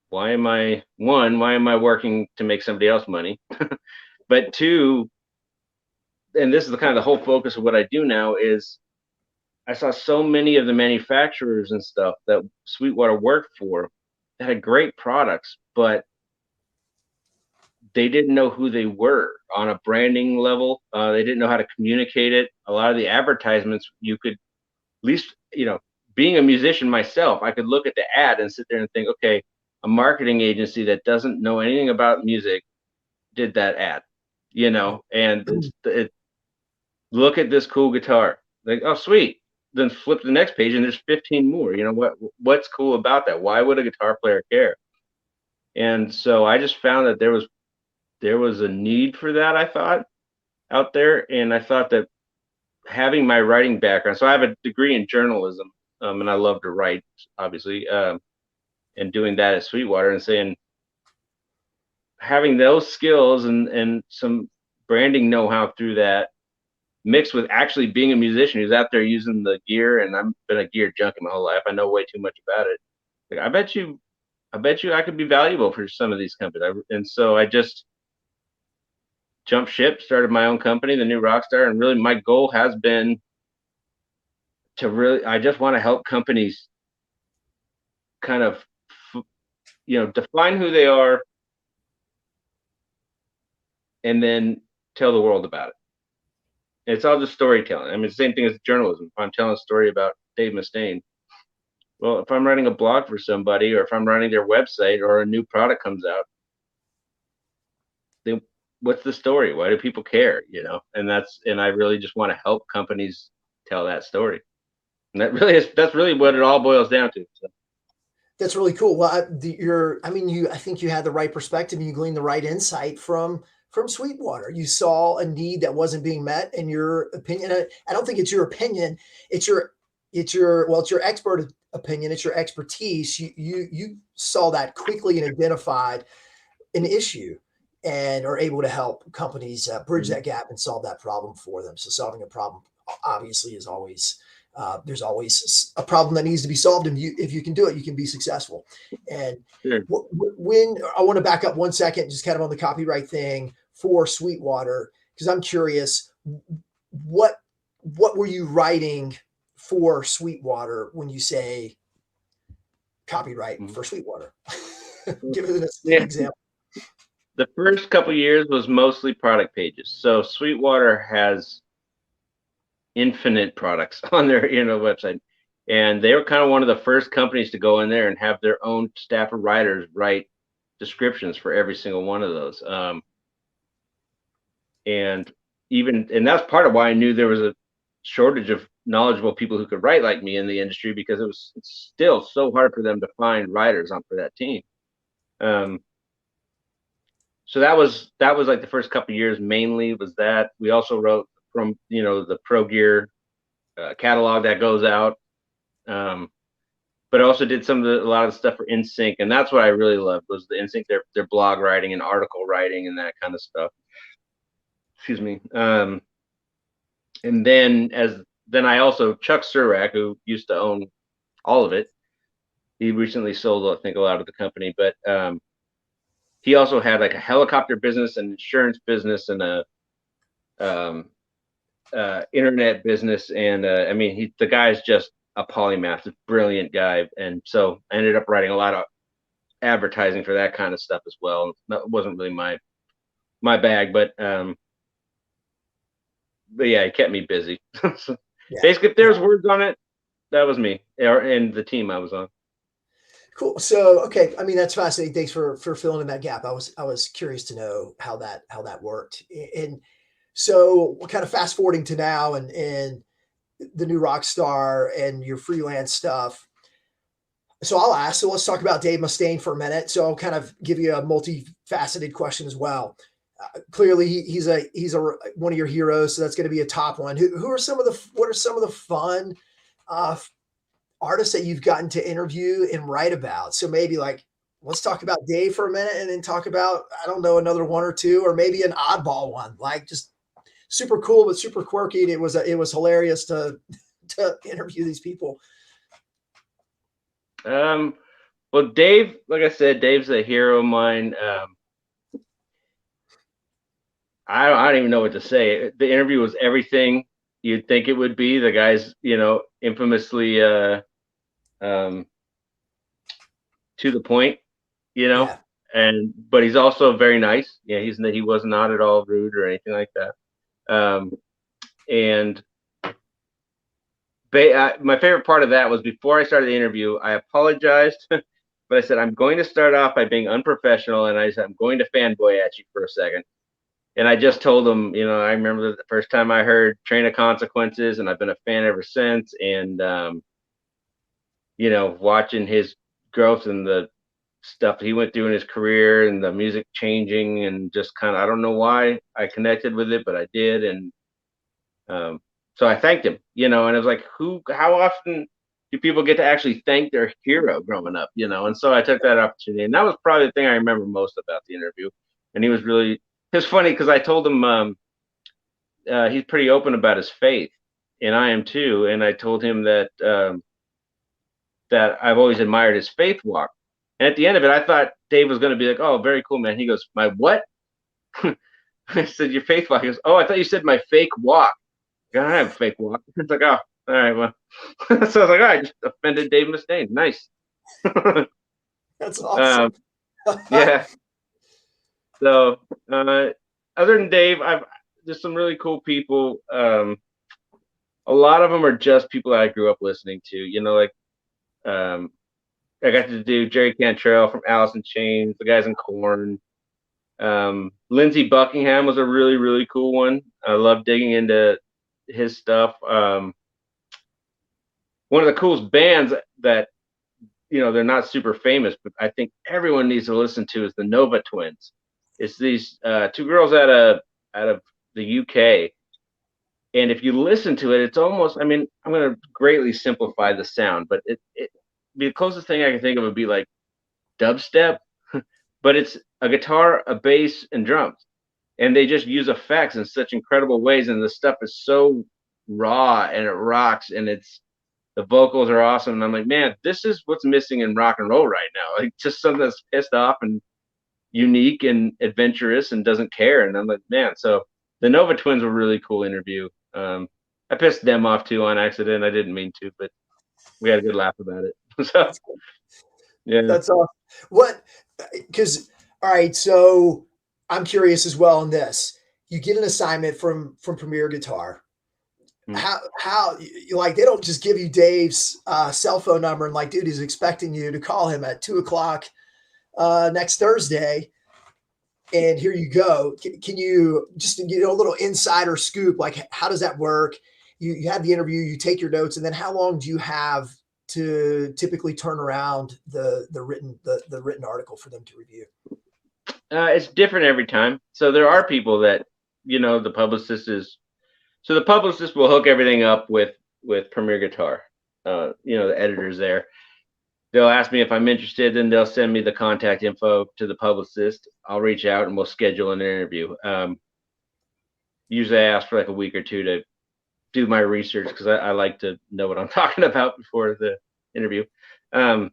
why am I working to make somebody else money? but two, and this is the kind of the whole focus of what I do now, is I saw so many of the manufacturers and stuff that Sweetwater worked for that had great products, but they didn't know who they were on a branding level. They didn't know how to communicate it. A lot of the advertisements, you could, at least, being a musician myself, I could look at the ad and sit there and think, okay, a marketing agency that doesn't know anything about music did that ad, and look at this cool guitar. Like, oh, sweet. Then flip the next page and there's 15 more. What's cool about that? Why would a guitar player care? And so I just found that there was a need for that, I thought, out there. And I thought that having my writing background, so I have a degree in journalism, and I love to write, obviously, and doing that at Sweetwater, and saying, having those skills and some branding know-how through that, mixed with actually being a musician who's out there using the gear, and I've been a gear junkie my whole life. I know way too much about it. Like, I bet you I could be valuable for some of these companies. And so I just jumped ship, started my own company, the New Rockstar, and really my goal has been I just want to help companies kind of, define who they are and then tell the world about it. It's all just storytelling. I mean, it's the same thing as journalism. If I'm telling a story about Dave Mustaine, well, if I'm writing a blog for somebody, or if I'm running their website, or a new product comes out, then what's the story? Why do people care? And I really just want to help companies tell that story. And that's really what it all boils down to. So. That's really cool. Well, I think you had the right perspective, and you gleaned the right insight from Sweetwater. You saw a need that wasn't being met, in your opinion. I don't think it's your opinion. It's your expert opinion. It's your expertise. You saw that quickly and identified an issue, and are able to help companies bridge that gap and solve that problem for them. So solving a problem obviously is always, there's always a problem that needs to be solved. And if you can do it, you can be successful. And Sure. When I want to back up 1 second, just kind of on the copyright thing for Sweetwater, because I'm curious, what were you writing for Sweetwater when you say copyright for Sweetwater? Give us an example. The first couple of years was mostly product pages. So Sweetwater has infinite products on their website, and they were kind of one of the first companies to go in there and have their own staff of writers write descriptions for every single one of those. And that's part of why I knew there was a shortage of knowledgeable people who could write like me in the industry, because it's still so hard for them to find writers for that team. So that was like the first couple of years mainly was that. We also wrote from the Pro Gear catalog that goes out, but also did a lot of the stuff for InSync, and that's what I really loved, was the InSync, their blog writing and article writing and that kind of stuff. Excuse me. And then I also, Chuck Surak, who used to own all of it, he recently sold, I think, a lot of the company, but he also had like a helicopter business, an insurance business, and a internet business. And I mean, the guy's just a polymath, a brilliant guy. And so I ended up writing a lot of advertising for that kind of stuff as well. That wasn't really my bag, but yeah, it kept me busy. So Yeah. Basically, if there's words on it, that was me, and the team I was on. Cool. So, okay. I mean, that's fascinating. Thanks for filling in that gap. I was curious to know how that worked. And so we're kind of fast forwarding to now, and the New Rockstar and your freelance stuff. So I'll ask. So let's talk about Dave Mustaine for a minute. So I'll kind of give you a multifaceted question as well. Clearly, he's one of your heroes. So that's going to be a top one. What are some of the fun artists that you've gotten to interview and write about? So maybe let's talk about Dave for a minute, and then talk about, I don't know, another one or two, or maybe an oddball one, like just super cool but super quirky. And it was hilarious to interview these people. Well, Dave, like I said, Dave's a hero of mine. I don't even know what to say. The interview was everything you'd think it would be. The guy's, infamously um, to the point, Yeah. but he's also very nice. Yeah, he was not at all rude or anything like that. Um, and my favorite part of that was before I started the interview, I apologized, but I said, I'm going to start off by being unprofessional. And I said, I'm going to fanboy at you for a second. And I just told him, I remember the first time I heard Train of Consequences, and I've been a fan ever since. And, watching his growth and the stuff he went through in his career and the music changing, and just kind of, I don't know why I connected with it, but I did. And so I thanked him, and it was like, how often do people get to actually thank their hero growing up, And so I took that opportunity, and that was probably the thing I remember most about the interview. And it's funny because I told him he's pretty open about his faith, and I am too. And I told him that I've always admired his faith walk. And at the end of it, I thought Dave was going to be like, "Oh, very cool, man." He goes, "My what?" I said, "Your faith walk." He goes, "Oh, I thought you said my fake walk." I don't have a fake walk. It's like, oh, all right, well. So I was like, all right, just offended Dave Mustaine. Nice. That's awesome. Yeah. So other than Dave, there's some really cool people. A lot of them are just people that I grew up listening to. Like I got to do Jerry Cantrell from Alice in Chains, the guys in Korn. Lindsey Buckingham was a really, really cool one. I love digging into his stuff. One of the coolest bands that they're not super famous, but I think everyone needs to listen to is the Nova Twins. It's these two girls out of the UK, and if you listen to it, it's almost, I'm going to greatly simplify the sound, but it the closest thing I can think of would be like dubstep, but it's a guitar, a bass, and drums, and they just use effects in such incredible ways, and the stuff is so raw and it rocks, and the vocals are awesome. And I'm like, man, this is what's missing in rock and roll right now. Like, just something that's pissed off and unique and adventurous and doesn't care. And I'm like, man, so the Nova Twins were a really cool interview. I pissed them off too on accident. I didn't mean to, but we had a good laugh about it. So yeah. That's awesome. Because, all right, so I'm curious as well in this. You get an assignment from Premier Guitar. How like, they don't just give you Dave's cell phone number and like, dude, he's expecting you to call him at 2:00 next Thursday, and here you go. Can you just a little insider scoop? Like, how does that work? You have the interview, you take your notes, and then how long do you have to typically turn around the written article for them to review? It's different every time. So there are people that the publicist is. So the publicist will hook everything up with Premier Guitar. The editors there. They'll ask me if I'm interested, then they'll send me the contact info to the publicist. I'll reach out and we'll schedule an interview. Usually I ask for like a week or two to do my research because I like to know what I'm talking about before the interview. But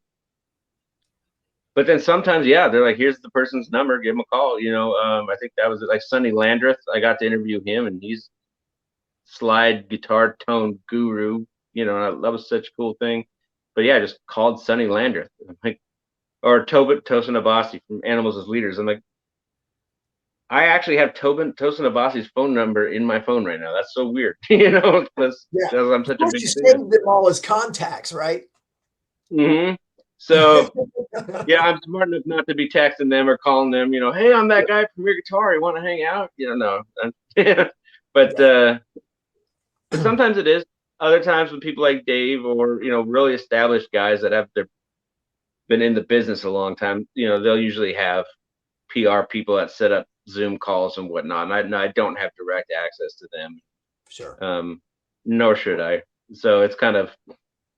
then sometimes, yeah, they're like, here's the person's number, give them a call. I think that was like Sonny Landreth. I got to interview him, and he's slide guitar tone guru. That was such a cool thing. But yeah, I just called Sonny Landreth. I'm like, or Tobit Tosin from Animals as Leaders. I'm like, I actually have Tobin Tosin phone number in my phone right now. That's so weird, because I'm such a big You fan. saved them all as contacts, right? Mm-hmm. So yeah, I'm smart enough not to be texting them or calling them. Hey, I'm that guy from your guitar. You want to hang out? No. But sometimes it is. Other times with people like Dave or really established guys that have been in the business a long time, they'll usually have PR people that set up Zoom calls and whatnot. And I don't have direct access to them. Sure. Nor should I. So it's kind of,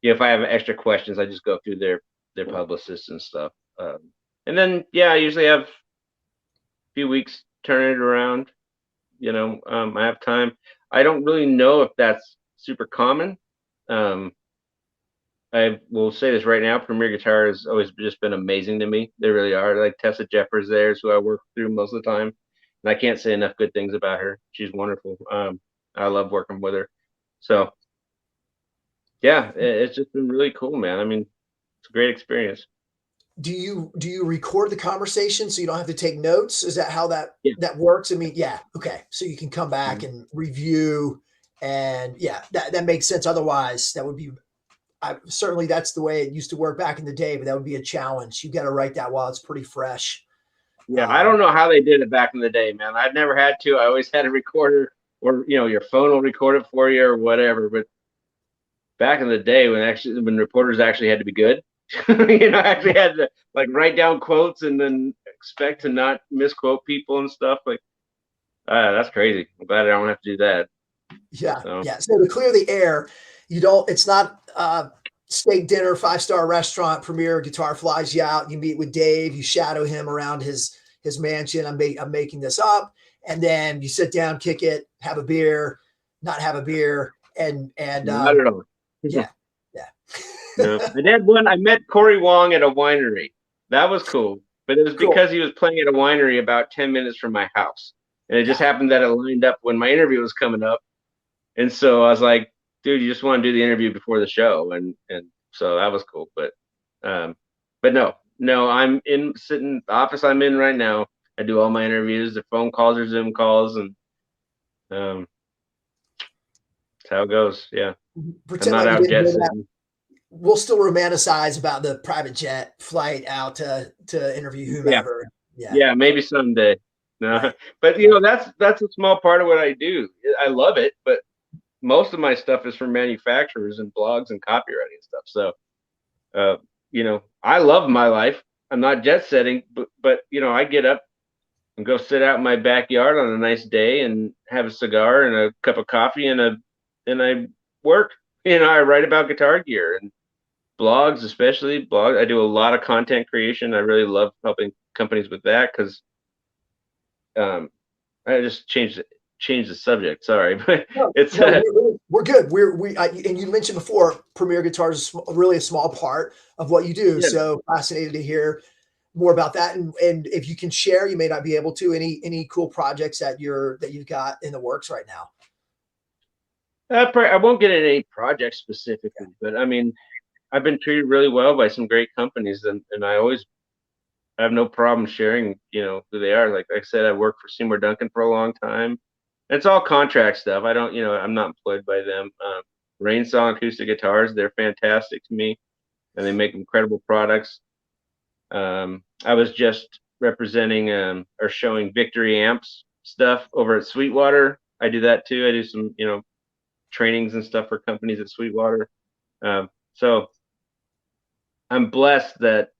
if I have extra questions, I just go through their publicists and stuff. And then I usually have a few weeks turn it around. I have time. I don't really know if that's super common. I will say this right now, Premier Guitar has always just been amazing to me. They really are. Like Tessa Jeffers there is who I work through most of the time. and I can't say enough good things about her. She's wonderful. I love working with her. So yeah, it's just been really cool, man. I mean, it's a great experience. Do you record the conversation so you don't have to take notes? Is that how Yeah. that works? I mean, yeah, okay. So you can come back Mhm. and review, and yeah, that makes sense. Otherwise, that would be certainly that's the way it used to work back in the day, but that would be a challenge. You got to write that while it's pretty fresh. Yeah, I don't know how they did it back in the day, man. I'd never had to. I always had a recorder, or your phone will record it for you or whatever. But back in the day, when reporters actually had to be good, actually had to like write down quotes and then expect to not misquote people and stuff. Like, that's crazy. I'm glad I don't have to do that. Yeah, So yeah. So to clear the air, you don't. It's not steak dinner, 5-star restaurant. Premier guitar flies you out. You meet with Dave. You shadow him around his mansion. I'm making this up, and then you sit down, kick it, have a beer, not have a beer, and not at all. yeah, yeah. No, I met Corey Wong at a winery. That was cool, but it was Cool. because he was playing at a winery about 10 minutes from my house, and it just Yeah. happened that it lined up when my interview was coming up. And so I was like, dude, you just want to do the interview before the show. And so that was cool. But no, I'm sitting the office I'm in right now. I do all my interviews, the phone calls or Zoom calls, and that's how it goes. Yeah. I'm Pretend not like you out didn't jet know that. setting. We'll still romanticize about the private jet flight out to interview Yeah. whomever. Yeah. Yeah, maybe someday. No. Right. But that's a small part of what I do. I love it, but most of my stuff is from manufacturers and blogs and copywriting stuff. So I love my life. I'm not jet setting, but I get up and go sit out in my backyard on a nice day and have a cigar and a cup of coffee and I work. I write about guitar gear and blogs, especially blogs. I do a lot of content creation. I really love helping companies with that because I just changed the subject. Sorry, but No, it's no, we're good. And you mentioned before, Premier Guitar is really a small part of what you do. yeah. So fascinated to hear more about that. And if you can share, you may not be able to, any cool projects that you've got in the works right now. I won't get into any project specifically, but I mean, I've been treated really well by some great companies, and I have no problem sharing, who they are. Like I said, I worked for Seymour Duncan for a long time. It's all contract stuff. I don't, I'm not employed by them. Rainsaw acoustic guitars, they're fantastic to me, and they make incredible products. I was just representing or showing Victory Amps stuff over at Sweetwater. I do that too. I do some, trainings and stuff for companies at Sweetwater. So I'm blessed that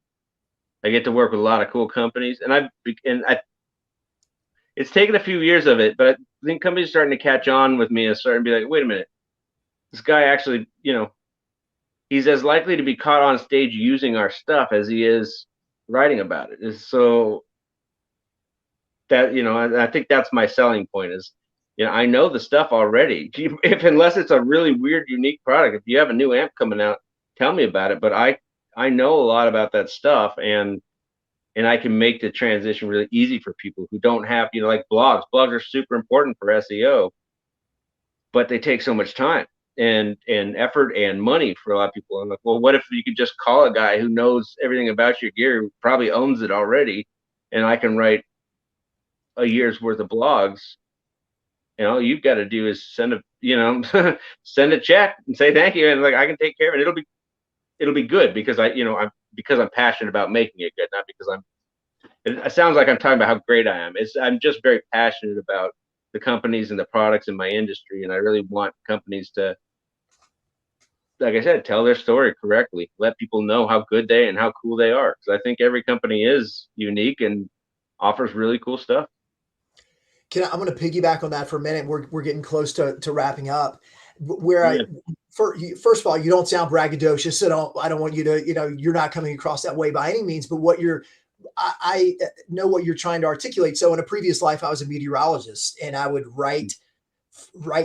I get to work with a lot of cool companies, and it's taken a few years of it, but I think companies are starting to catch on with me and starting to be like, wait a minute, this guy actually, he's as likely to be caught on stage using our stuff as he is writing about it. So that, I think that's my selling point is, I know the stuff already. Unless it's a really weird, unique product, if you have a new amp coming out, tell me about it. But I know a lot about that stuff, and I can make the transition really easy for people who don't have, like blogs. Blogs are super important for SEO, but they take so much time and effort and money for a lot of people. I'm like, well, what if you could just call a guy who knows everything about your gear, who probably owns it already, and I can write a year's worth of blogs. All you've got to do is send send a check and say thank you, and like I can take care of it. It'll be good because I'm passionate about making it good, not because it sounds like I'm talking about how great I am. I'm just very passionate about the companies and the products in my industry, and I really want companies to, like I said, tell their story correctly, let people know how good they and how cool they are. Because I think every company is unique and offers really cool stuff. I'm going to piggyback on that for a minute. We're getting close to wrapping up. Yeah. First of all, you don't sound braggadocious. So I don't want you to, you're not coming across that way by any means. But I know what you're trying to articulate. So in a previous life, I was a meteorologist, and I would write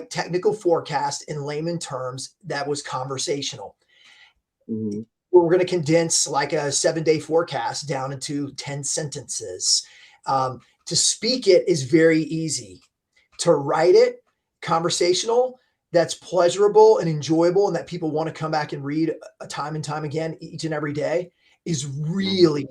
technical forecast in layman terms that was conversational. Mm-hmm. We're going to condense like a 7-day forecast down into 10 sentences. To To speak it is very easy. To write it, conversational, that's pleasurable and enjoyable and that people want to come back and read time and time again each and every day is really,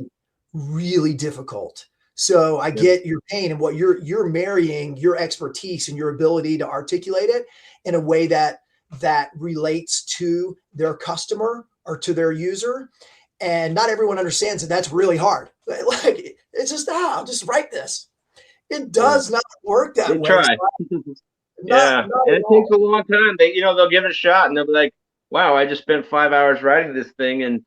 really difficult. So I get your pain, and what you're marrying your expertise and your ability to articulate it in a way that relates to their customer or to their user. And not everyone understands that that's really hard. Like, it's just, I'll just write this. It does not work that way. Try. Not and it takes a long time. They'll give it a shot and they'll be like, wow, I just spent 5 hours writing this thing. And,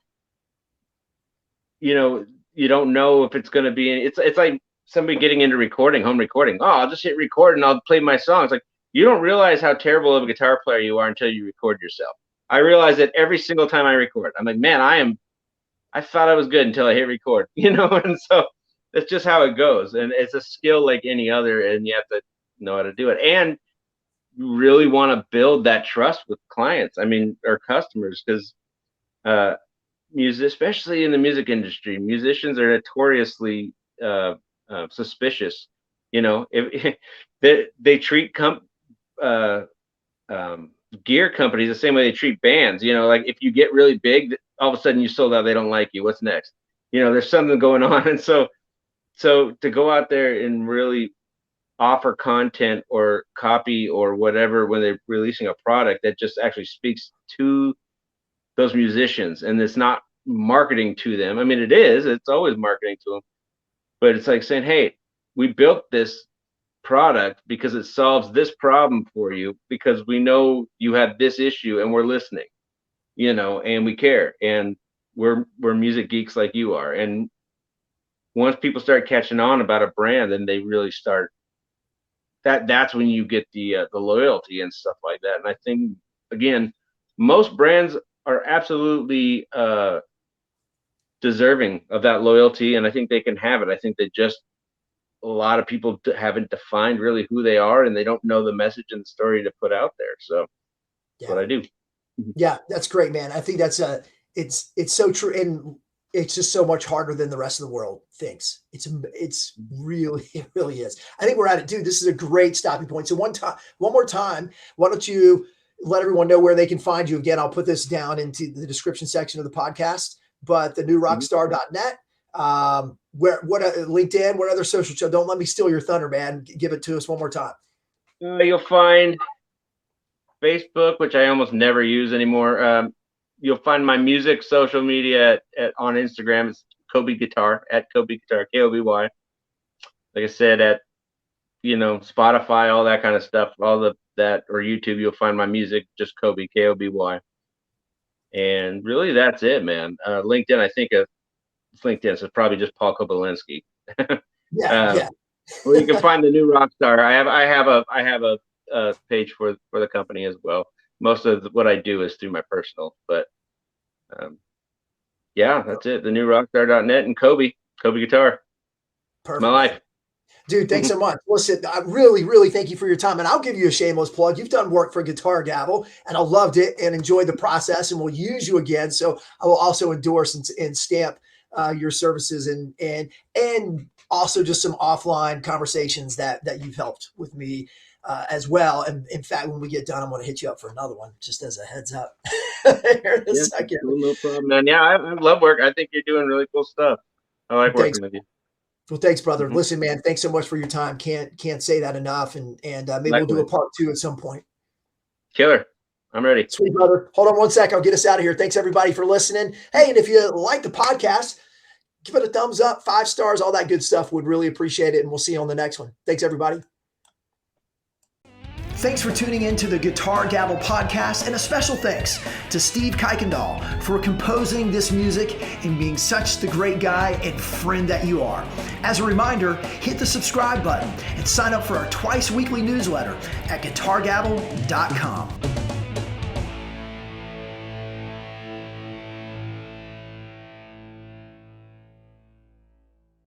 you don't know if it's going to be, it's like somebody getting into home recording. Oh, I'll just hit record and I'll play my songs. Like, you don't realize how terrible of a guitar player you are until you record yourself. I realize that every single time I record. I'm like, man, I thought I was good until I hit record, and so that's just how it goes. And it's a skill like any other, and you have to know how to do it. And you really want to build that trust with clients, or customers, because especially in the music industry, musicians are notoriously suspicious. If they treat gear companies the same way they treat bands. Like, if you get really big, all of a sudden you sold out, they don't like you. What's next? There's something going on. And so to go out there and really offer content or copy or whatever when they're releasing a product that just actually speaks to those musicians, and it's not marketing to them. It's always marketing to them, but it's like saying, hey, we built this product because it solves this problem for you, because we know you have this issue and we're listening, and we care, and we're music geeks like you are. And once people start catching on about a brand, then they really start, that's when you get the loyalty and stuff like that. And I think, again, most brands are absolutely deserving of that loyalty, and I think they can have it. I think that just a lot of people haven't defined really who they are, and they don't know the message and the story to put out there. So that's what I do. Yeah, that's great, man. I think that's it's so true. And it's just so much harder than the rest of the world thinks. It really is. I think we're at it, dude. This is a great stopping point. So one more time, why don't you let everyone know where they can find you? Again, I'll put this down into the description section of the podcast, but thenewrockstar.net, LinkedIn, what other social show? Don't let me steal your thunder, man. Give it to us one more time. You'll find Facebook, which I almost never use anymore. You'll find my music social media on Instagram. It's Koby Guitar, at Koby Guitar, Koby. Like I said, at Spotify, all that kind of stuff, or YouTube, you'll find my music, just Koby, Koby. And really, that's it, man. LinkedIn, I think it's LinkedIn, so it's probably just Paul Kobylensky. Yeah. Well, you can find the New Rockstar. I have a page for the company as well. Most of what I do is through my personal, but that's it. The newrockstar.net and Koby Guitar. Perfect. My life. Dude, thanks so much. Listen, I really, really thank you for your time. And I'll give you a shameless plug. You've done work for Guitar Gavel, and I loved it and enjoyed the process, and we'll use you again. So I will also endorse and stamp your services and also just some offline conversations that you've helped with me as well. And in fact, when we get done, I'm going to hit you up for another one, just as a heads up. Here in a second. No problem, man. Yeah, I love work. I think you're doing really cool stuff. I like working with you. Well, thanks, brother. Listen, man, thanks so much for your time. Can't say that enough. And maybe we'll do a part 2 at some point. Killer. I'm ready. Sweet, brother. Hold on one sec. I'll get us out of here. Thanks, everybody, for listening. Hey, and if you like the podcast, give it a thumbs up, 5 stars, all that good stuff. Would really appreciate it. And we'll see you on the next one. Thanks, everybody. Thanks for tuning in to the Guitar Gavel podcast, and a special thanks to Steve Kuykendall for composing this music and being such the great guy and friend that you are. As a reminder, hit the subscribe button and sign up for our twice weekly newsletter at guitargavel.com.